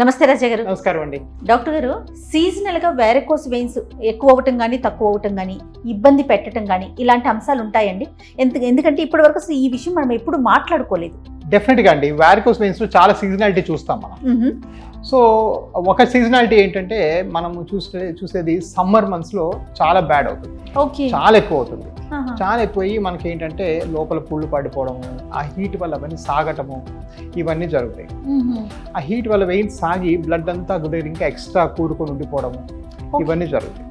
నమస్తే రాజా గారు. నమస్కారం అండి. డాక్టర్ గారు, సీజనల్ గా వేరకోస్ వెయిన్స్ ఎక్కువ అవటం కానీ తక్కువ అవటం కానీ ఇబ్బంది పెట్టడం కానీ ఇలాంటి అంశాలు ఉంటాయండి? ఎందుకంటే ఇప్పటి వరకు అసలు ఈ విషయం మనం ఎప్పుడు మాట్లాడుకోలేదు. డెఫినెట్ గా అండి, వారికోస్ వెయిన్స్ లో చాలా సీజనాలిటీ చూస్తాం మనం. సో ఒక సీజనాలిటీ ఏంటంటే మనం చూసేది సమ్మర్ మంత్స్ లో చాలా బ్యాడ్ అవుతుంది, చాలా ఎక్కువ అవుతుంది. చాలా ఎక్కువయ్యి మనకి ఏంటంటే లోపల పుళ్ళు పడిపోవడము, ఆ హీట్ వల్ల అవన్నీ సాగటము, ఇవన్నీ జరుగుతాయి. ఆ హీట్ వల్ల వెయిన్స్ సాగి బ్లడ్ అంతా దగ్గర ఇంకా ఎక్స్ట్రా కూరుకొని ఉండిపోవడము, ఇవన్నీ జరుగుతాయి.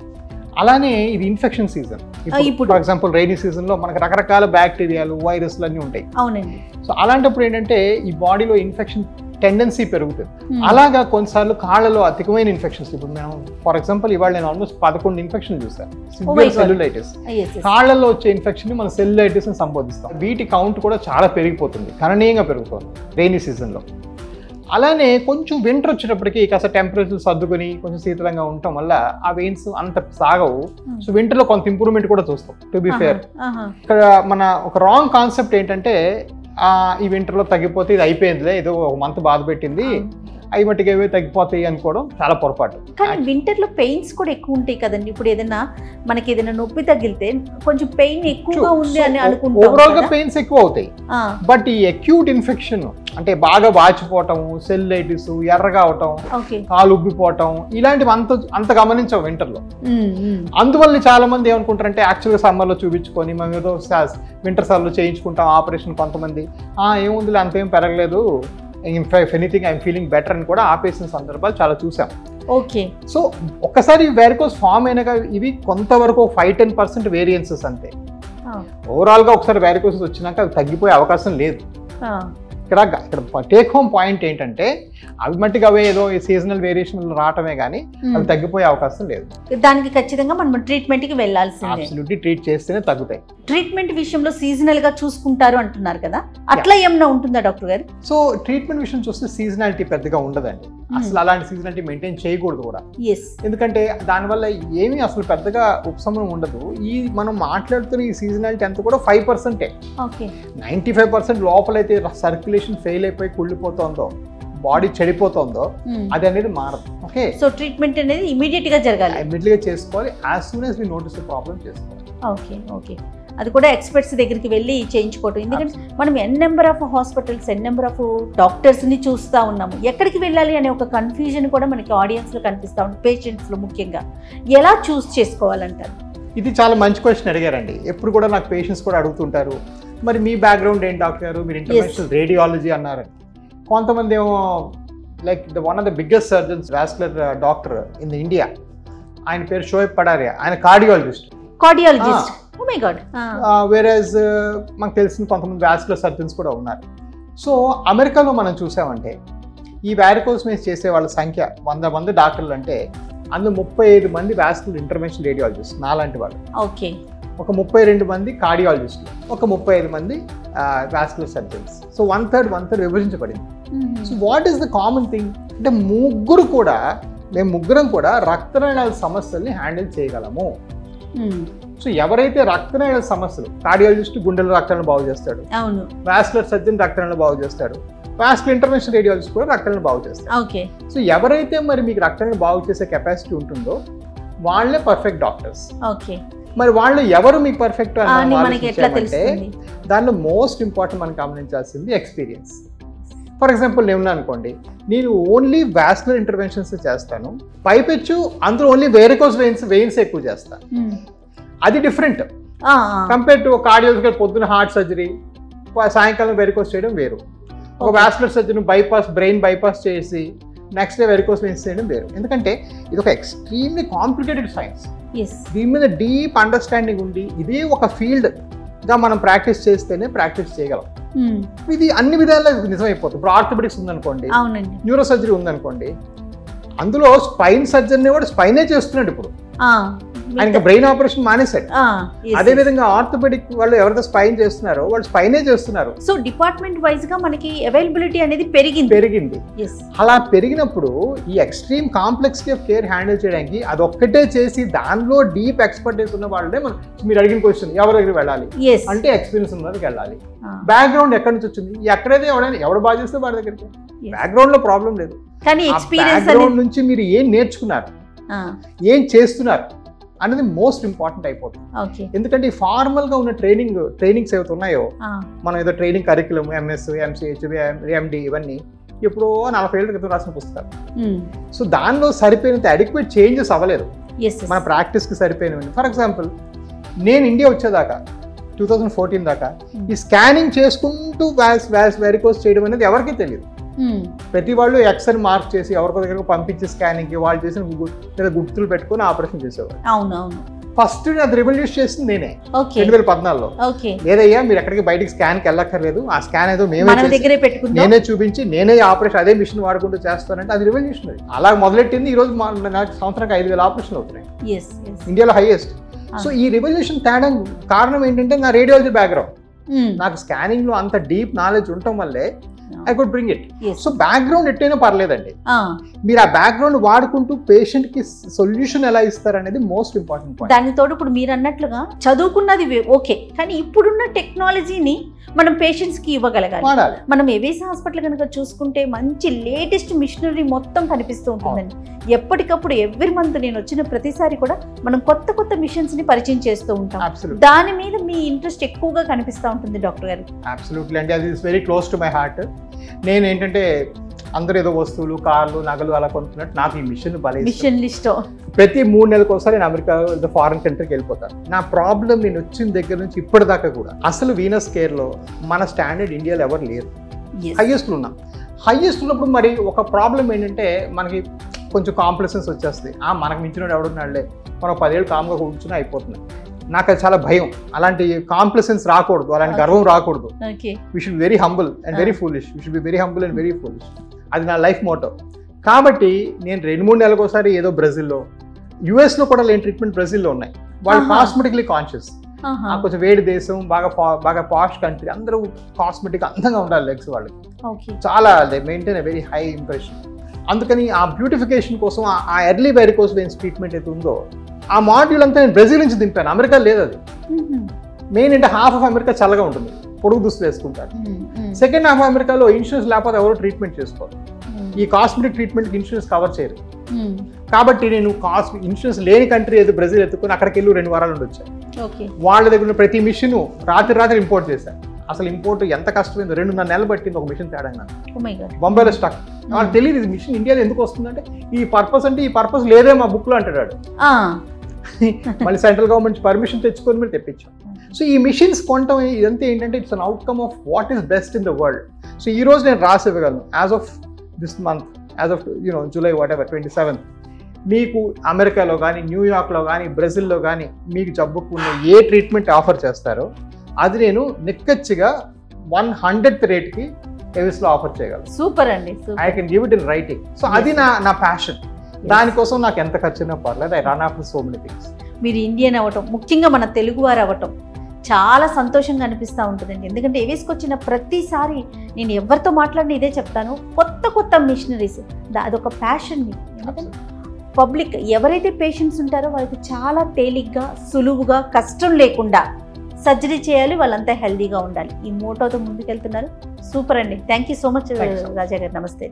అలానే ఇది ఇన్ఫెక్షన్ సీజన్. ఇప్పుడు ఫర్ ఎగ్జాంపుల్ రైనీ సీజన్ లో మనకు రకరకాల బ్యాక్టీరియాలు, వైరస్లు అన్నీ ఉంటాయి. అవునండి. సో అలాంటప్పుడు ఏంటంటే ఈ బాడీలో ఇన్ఫెక్షన్ టెండెన్సీ పెరుగుతుంది. అలాగా కొన్నిసార్లు కాళ్ళలో అధికమైన ఇన్ఫెక్షన్స్, ఇప్పుడు మేము ఫర్ ఎగ్జాంపుల్ ఇవాళ నేను ఆల్మోస్ట్ 11 ఇన్ఫెక్షన్ చూసాను. సివియర్ సెల్యులైటిస్, కాళ్ళల్లో వచ్చే ఇన్ఫెక్షన్ ని మనం సెల్యులైటిస్ అని సంబోధిస్తాం. వీటి కౌంట్ కూడా చాలా పెరిగిపోతుంది, గణనీయంగా పెరుగుతుంది రైనీ సీజన్లో. అలానే కొంచెం వింటర్ వచ్చేటప్పటికి కాస్త టెంపరేచర్ సర్దుకొని కొంచెం శీతలంగా ఉండటం వల్ల ఆ వెయిన్స్ అంత సాగవు. సో వింటర్ లో కొంత ఇంప్రూవ్మెంట్ కూడా చూస్తాం. టు బి ఫేర్, ఇక్కడ మన ఒక రాంగ్ కాన్సెప్ట్ ఏంటంటే ఈ వింటర్ లో తగ్గిపోతే ఇది అయిపోయిందిలే, ఏదో ఒక మంత్ బాధ పెట్టింది, అవి మట్టికి ఏవో తగ్గిపోతాయి అనుకోవడం చాలా పొరపాటు. కానీ వింటర్ లో పెయిన్స్ కూడా ఎక్కువ ఉంటాయి కదండి. ఇప్పుడు మనకి ఏదైనా నొప్పి తగిలితే కొంచెం పెయిన్ ఎక్కువగా ఉంది అని అనుకుంటాం. ఓవరాల్ గా పెయిన్స్ ఎక్కువ అవుతాయి. బట్ ఈ అక్యూట్ ఇన్ఫెక్షన్ అంటే బాగా వాచిపోవటం, సెల్యులైటిస్, ఎర్రగా అవటం, కాలు ఉబ్బిపోవటం, ఇలాంటివి అంత గమనించాం వింటర్ లో. అందువల్ల చాలా మంది ఏమనుకుంటారంటే యాక్చువల్గా సమ్మర్ లో చూపించుకొని మేము ఏదో వింటర్ సమ్మర్ లో చేయించుకుంటాం ఆపరేషన్. కొంతమంది ఏముందిలే అంతేం పెరగలేదు, if anything I'm feeling better అని కూడా ఆపేసిన సందర్భాలు చాలా చూసాం. ఓకే. సో ఒక్కసారి వెరికోస్ ఫామ్ అయినాక ఇవి కొంతవరకు 5-10% వేరియన్సెస్ అంతే. ఓవరాల్ గా ఒకసారి వెరికోస్ వచ్చినాక అవి తగ్గిపోయే అవకాశం లేదు. ఇక్కడ టేక్ హోమ్ పాయింట్ ఏంటంటే అవి మట్టిగా అవే ఏదో సీజనల్ వేరియేషన్ రావటమే కానీ అవి తగ్గిపోయే అవకాశం లేదు. దానికి ఖచ్చితంగా మనం ట్రీట్మెంట్ కి వెళ్ళాల్సిందే. అబ్సల్యూట్లీ ట్రీట్ చేస్తేనే తగ్గుతాయి. ట్రీట్మెంట్ విషయంలో సీజనల్ గా చూసుకుంటారు అంటున్నారు కదా, అట్లా ఏమన్నా ఉంటుందా డాక్టర్ గారు? సో ట్రీట్మెంట్ విషయం చూస్తే సీజనాలిటీ పెద్దగా ఉండదండి. అసలు అలాంటి సీజనాలిటీ మెయింటైన్ చేయకూడదు కూడా. ఎందుకంటే దానివల్ల ఏమీ అసలు పెద్దగా ఉపశమనం ఉండదు. మనం మాట్లాడుతున్న ఈ సీజనాలిటీ అంతా కూడా 5%. 95% లోపలైతే సర్క్యులేషన్ ఫెయిల్ అయిపోయి కుళ్ళిపోతుందో, బాడీ చెడిపోతుందో అది అనేది మారదు. ఓకే. సో ట్రీట్మెంట్ అనేది ఇమీడియట్ గా జరగాలి, ఇమీడియట్ గా చేసుకోవాలి. As soon as we notice the problem చేసుకోవాలి. ఓకే. అది కూడా ఎక్స్పర్ట్స్ దగ్గరికి వెళ్ళి చేయించుకోవటం. ఎందుకంటే మనం N number of hospitals, N number of doctors ని చూస్తూ ఉన్నాము. ఎక్కడికి వెళ్ళాలి అనే ఒక కన్ఫ్యూజన్ కూడా మనకి ఆడియన్స్ లో కనిపిస్తూ ఉంటుంది, పేషెంట్స్ లో ముఖ్యంగా. ఎలా చూస్ చేసుకోవాలంటారు? ఇది చాలా మంచి క్వశ్చన్ అడిగారండి. ఎప్పుడు కూడా నాకు పేషెంట్స్ కూడా అడుగుతుంటారు, మరి మీ బ్యాక్గ్రౌండ్ ఏంటి డాక్టర్ గారు, మీరు ఇంటర్నేషనల్ రేడియాలజీ అన్నారు. కొంతమంది ఏమో like one of the biggest surgeons vascular doctor in India, ఆయన పేరు షోయబ్ పడారియా, ఆయన cardiologist. Oh my God. Whereas మనకు తెలిసిన కొంతమంది వాస్కులర్ సర్జన్స్ కూడా ఉన్నారు. సో అమెరికాలో మనం చూసామంటే ఈ వారికోస్ వెయిన్స్ చేసే వాళ్ళ సంఖ్య 100 మంది డాక్టర్లు అంటే అందులో 35 మంది వాస్కులర్ ఇంటర్వెన్షన్ రేడియాలజిస్ట్ నాలాంటి వాళ్ళు. ఓకే. ఒక 32 మంది కార్డియాలజిస్టులు, ఒక 35 మంది వాస్కులర్ సర్జన్స్. సో 1/3 విభజించబడింది. So what is the common thing అంటే మేము ముగ్గురం కూడా రక్తనాళాల సమస్యల్ని హ్యాండిల్ చేయగలము. సో ఎవరైతే రక్తనాళాల సమస్యలు, కార్డియాలజిస్ట్ గుండెల రక్తాలను బాగు చేస్తాడు, వాస్కులర్ సర్జన్ రక్తనాళాలను బాగు చేస్తాడు, వాస్కులర్ ఇంటర్వెన్షన్ రేడియాలజిస్ట్ కూడా రక్తనాళాలను బాగు చేస్తాడు. సో ఎవరైతే మరి మీకు రక్తనాళాలను బాగు చేసే కెపాసిటీ ఉంటుందో వాళ్ళే పర్ఫెక్ట్ డాక్టర్స్. మరి వాళ్ళు ఎవరు మీకు పర్ఫెక్ట్ అంటే దానిలో మోస్ట్ ఇంపార్టెంట్ మనం గమనించాల్సింది ఎక్స్పీరియన్స్. ఫర్ ఎగ్జాంపుల్ నేను అనుకోండి, నేను ఓన్లీ వాస్కులర్ ఇంటర్వెన్షన్స్ చేస్తాను, పైపెచ్చు అందులో ఓన్లీ వెరికోస్ వెయిన్స్ ఎక్కువ చేస్తాను. అది డిఫరెంట్ కంపేర్ టు కార్డియాలజికల్ పొద్దున హార్ట్ సర్జరీ, సాయంకాలం వెరికోస్ చేయడం వేరు. ఒక వాస్కులర్ సర్జన్ బ్రెయిన్ బైపాస్ చేసి నెక్స్ట్ డే వెరికోస్ వెయిన్స్ చేయడం వేరు. ఎందుకంటే ఇది ఒక ఎక్స్ట్రీమ్లీ కాంప్లికేటెడ్ సైన్స్. దీని మీద డీప్ అండర్స్టాండింగ్ ఉండి ఇదే ఒక ఫీల్డ్ గా మనం ప్రాక్టీస్ చేస్తేనే ప్రాక్టీస్ చేయగలం. ఇది అన్ని విధాలుగా నిజమైపోతుంది. ఇప్పుడు ఆర్థోపెడిక్స్ ఉందనుకోండి, న్యూరో సర్జరీ ఉందనుకోండి, అందులో స్పైన్ సర్జన్ కూడా స్పైనే చేస్తున్నాడు. ఇప్పుడు ఆయన బ్రెయిన్ ఆపరేషన్ మానేశాడు. అదే విధంగా ఆర్థోపెడిక్ వాళ్ళు ఎవరైతే స్పైన్ చేస్తున్నారో వాళ్ళు స్పైనే చేస్తున్నారు. సో డిపార్ట్మెంట్ వైజ్ గా మనకి అవైలబిలిటీ అనేది పెరిగింది. అలా పెరిగినప్పుడు ఈ extreme complexity of care handle చేయడానికి అదొక్కటే చేసి దానిలో డీప్ ఎక్స్పర్టైజ్ ఉన్న వాళ్ళే మీరు అడిగిన క్వశ్చన్ ఎవరి దగ్గర వెళ్ళాలి అంటే ఎక్స్పీరియన్స్ ఉన్న దగ్గరికి వెళ్ళాలి. బ్యాక్గ్రౌండ్ ఎక్కడి నుంచి వచ్చింది, ఎక్కడైతే ఎవడు బాగా చేస్తే వాడి దగ్గరికి. బ్యాక్గ్రౌండ్ లో ప్రాబ్లం లేదు. కానీ ఎక్స్పీరియన్స్ బ్యాక్గ్రౌండ్ నుంచి మీరు ఏం నేర్చుకున్నారు, ఏం చేస్తున్నారు అనేది మోస్ట్ ఇంపార్టెంట్ అయిపోతుంది. ఓకే. ఎందుకంటే ఈ ఫార్మల్ గా ఉన్న ట్రైనింగ్స్ ఏవైతే ఉన్నాయో, మనం ఏదో ట్రైనింగ్ కరికులం ఎంఎస్, ఎంసీహెచ్, ఎండి ఇవన్నీ ఎప్పుడో 40 ఏళ్ల క్రితం రాసిన పుస్తకాలు. సో దానిలో సరిపోయినంత అడిక్వేట్ చేంజెస్ అవ్వలేదు మన ప్రాక్టీస్ కి సరిపోయినవి. ఫర్ ఎగ్జాంపుల్, నేను ఇండియా వచ్చేదాకా 2014 దాకా ఈ స్కానింగ్ చేసుకుంటూ వెరికోస్ చేయడం అనేది ఎవరికీ తెలియదు. ప్రతి వాళ్ళు ఎక్స్ అని మార్క్ చేసి ఎవరికో దగ్గరకు పంపించి స్కానింగ్ కి వాళ్ళు చేసిన గుర్తులు పెట్టుకుని ఆపరేషన్ చేసేవారు. అవునవును. ఫస్ట్ అది రివల్యూట్ చేసింది నేనే 2014లో. లేదయ్యా మీరు ఎక్కడికి బయటికి స్కాన్ కి వెళ్ళక్కర్లేదు, ఆ స్కాన్ ఏదో నేనే చూపించి నేనే ఆపరేషన్ అదే మిషన్ వాడుకుంటూ చేస్తానంటే అది రివల్యూషనరీ. అలా మొదలెట్టింది. ఈ రోజు నాకు సంవత్సరానికి 5,000 ఆపరేషన్లు అవుతున్నాయి, ఇండియాలో హైయెస్ట్. సో ఈ రివల్యూషన్ తేడా కారణం ఏంటంటే నా రేడియాలజీ బ్యాక్గ్రౌండ్. నాకు స్కానింగ్ లో అంత డీప్ నాలెడ్జ్ ఉండటం వల్లే I could bring it. So background ఎట్టైనా పర్లేదండి, మీరు ఆ బ్యాక్గ్రౌండ్ వాడుకుంటూ పేషెంట్ కి సొల్యూషన్ ఎలా ఇస్తారు అనేది మోస్ట్ ఇంపార్టెంట్ పాయింట్. దానితో ఇప్పుడు మీరు అన్నట్లుగా చదువుకున్నది ఓకే, కానీ ఇప్పుడున్న టెక్నాలజీని మనం పేషెంట్స్ కి ఇవ్వగలగాలి. మనం ఏవేస్ హాస్పిటల్ కనుక చూసుకుంటే మంచి లేటెస్ట్ మిషనరీ మొత్తం కనిపిస్తూ ఉంటుందండి. ఎప్పటికప్పుడు ఎవ్రీ మంత్ నేను వచ్చిన ప్రతిసారి కూడా మనం కొత్త కొత్త మిషన్స్ ని పరిచయం చేస్తూ ఉంటాం. దాని మీద మీ ఇంట్రెస్ట్ ఎక్కువగా కనిపిస్తూ ఉంటుంది డాక్టర్ గారు. అబ్సల్యూట్లీ అండి, అది is very close to my heart. నేను ఏంటంటే అందరూ ఏదో వస్తువులు, కార్లు, నగలు అలా కొనుక్కున్నట్టు నాకు ఈ మిషన్ లిస్ట్. ప్రతి 3 నెలలకు ఒకసారి నేను అమెరికా ఫారెన్ కంట్రీకి వెళ్ళిపోతాను. నా ప్రాబ్లం నేను వచ్చిన దగ్గర నుంచి ఇప్పటిదాకా కూడా అసలు వీనస్ కేర్ లో మన స్టాండర్డ్ ఇండియాలో ఎవరు లేరు. హైయెస్ట్ ఉన్నాం. హైయెస్ట్ ఉన్నప్పుడు మరి ఒక ప్రాబ్లం ఏంటంటే మనకి కొంచెం కాంప్లెసెన్స్ వచ్చేస్తాయి. మనకు మించిన ఎవడున్నాడులే, మనం 10 ఏళ్ళు కామ్గా కూర్చుని అయిపోతుంది. నాకు అది చాలా భయం. అలాంటి కాంప్లెసెన్స్ రాకూడదు, అలాంటి గర్వం రాకూడదు. We should very humble and very foolish. We should be very humble and very foolish. అది నా లైఫ్ మోటో. కాబట్టి నేను 2-3 నెలలకు ఒకసారి ఏదో బ్రెజిల్లో, యుఎస్లో కూడా లేని ట్రీట్మెంట్ బ్రెజిల్లో ఉన్నాయి. వాళ్ళు కాస్మెటిక్లీ కాన్షియస్. కొంచెం వేడి దేశం, బాగా పాష్ కంట్రీ, అందరూ కాస్మెటిక్ అందంగా ఉండాలి లెగ్స్ వాళ్ళకి. చాలా they maintain a very high impression. అందుకని ఆ బ్యూటిఫికేషన్ కోసం ఆ ఎర్లీ వెరికోస్ వెయిన్స్ ట్రీట్మెంట్ అయితే ఉందో ఆ మాడ్యూల్ అంతా నేను బ్రెజిల్ నుంచి దింపాను. అమెరికా లేదు అది. మెయిన్ అంటే హాఫ్ ఆఫ్ అమెరికా చల్లగా ఉంటుంది, పొడుగు దుస్తులు వేసుకుంటారు. సెకండ్ హాఫ్ అమెరికాలో ఇన్సూరెన్స్ లేకపోతే ఎవరు ట్రీట్మెంట్ చేసుకోరు. ఈ కాస్మెటిక్ ట్రీట్మెంట్ ఇన్సూరెన్స్ కవర్ చేయరు. కాబట్టి నేను ఇన్సూరెన్స్ లేని కంట్రీ ఏదో బ్రెజిల్ ఎత్తుకుని అక్కడికి వెళ్ళి 2 వారాలు నుండి వచ్చాను. వాళ్ళ దగ్గర ప్రతి మిషన్ రాత్రి ఇంపోర్ట్ చేశాను. అసలు ఇంపోర్ట్ ఎంత కష్టమైందో, 2.5 నెలలు పట్టింది ఒక మిషన్ తేడా. బొంబాయిలో స్టక్. వాళ్ళకి తెలియదు ఇది మిషన్ ఇండియాలో ఎందుకు వస్తుందంటే ఈ పర్పస్ అంటే ఈ పర్పస్ లేదే మా బుక్ లో అంటాడు. మళ్ళీ సెంట్రల్ గవర్నమెంట్ పర్మిషన్ తెచ్చుకొని మీరు తెప్పించాం. సో ఈ మిషన్స్ కొనటం ఇదంతా ఏంటంటే it's an outcome of what is best in the world. So ఈ రోజు నేను రాసి ఇవ్వగలను as of this month, as of July 27th మీకు అమెరికాలో కానీ, న్యూయార్క్లో కానీ, బ్రెజిల్లో కానీ మీకు జబ్బుకున్న ఏ ట్రీట్మెంట్ ఆఫర్ చేస్తారో అది నేను నిక్కచ్చిగా 100th రేట్కి ఎవిస్లో ఆఫర్ చేయగలను. సూపర్ అండి. I can give it in writing. So అది నా ప్యాషన్. దానికోసం నాకు ఎంత ఖర్చున్నా పర్లేదు. I run after so many things. మీరు ఇండియన్ అవ్వటం, ముఖ్యంగా మన తెలుగువారు అవ్వటం చాలా సంతోషంగా అనిపిస్తూ ఉంటుందండి. ఎందుకంటే ఏవేస్కి వచ్చిన ప్రతిసారి నేను ఎవరితో మాట్లాడిన ఇదే చెప్తాను, కొత్త మిషనరీస్. అదొక ప్యాషన్. ఎందుకంటే పబ్లిక్ ఎవరైతే పేషెంట్స్ ఉంటారో వాళ్ళకి చాలా తేలిగ్గా, సులువుగా, కష్టం లేకుండా సర్జరీ చేయాలి, వాళ్ళంతా హెల్దీగా ఉండాలి. ఈ మోటోతో ముందుకెళ్తున్నారు. సూపర్ అండి. థ్యాంక్ యూ సో మచ్ రాజా గారు. నమస్తే.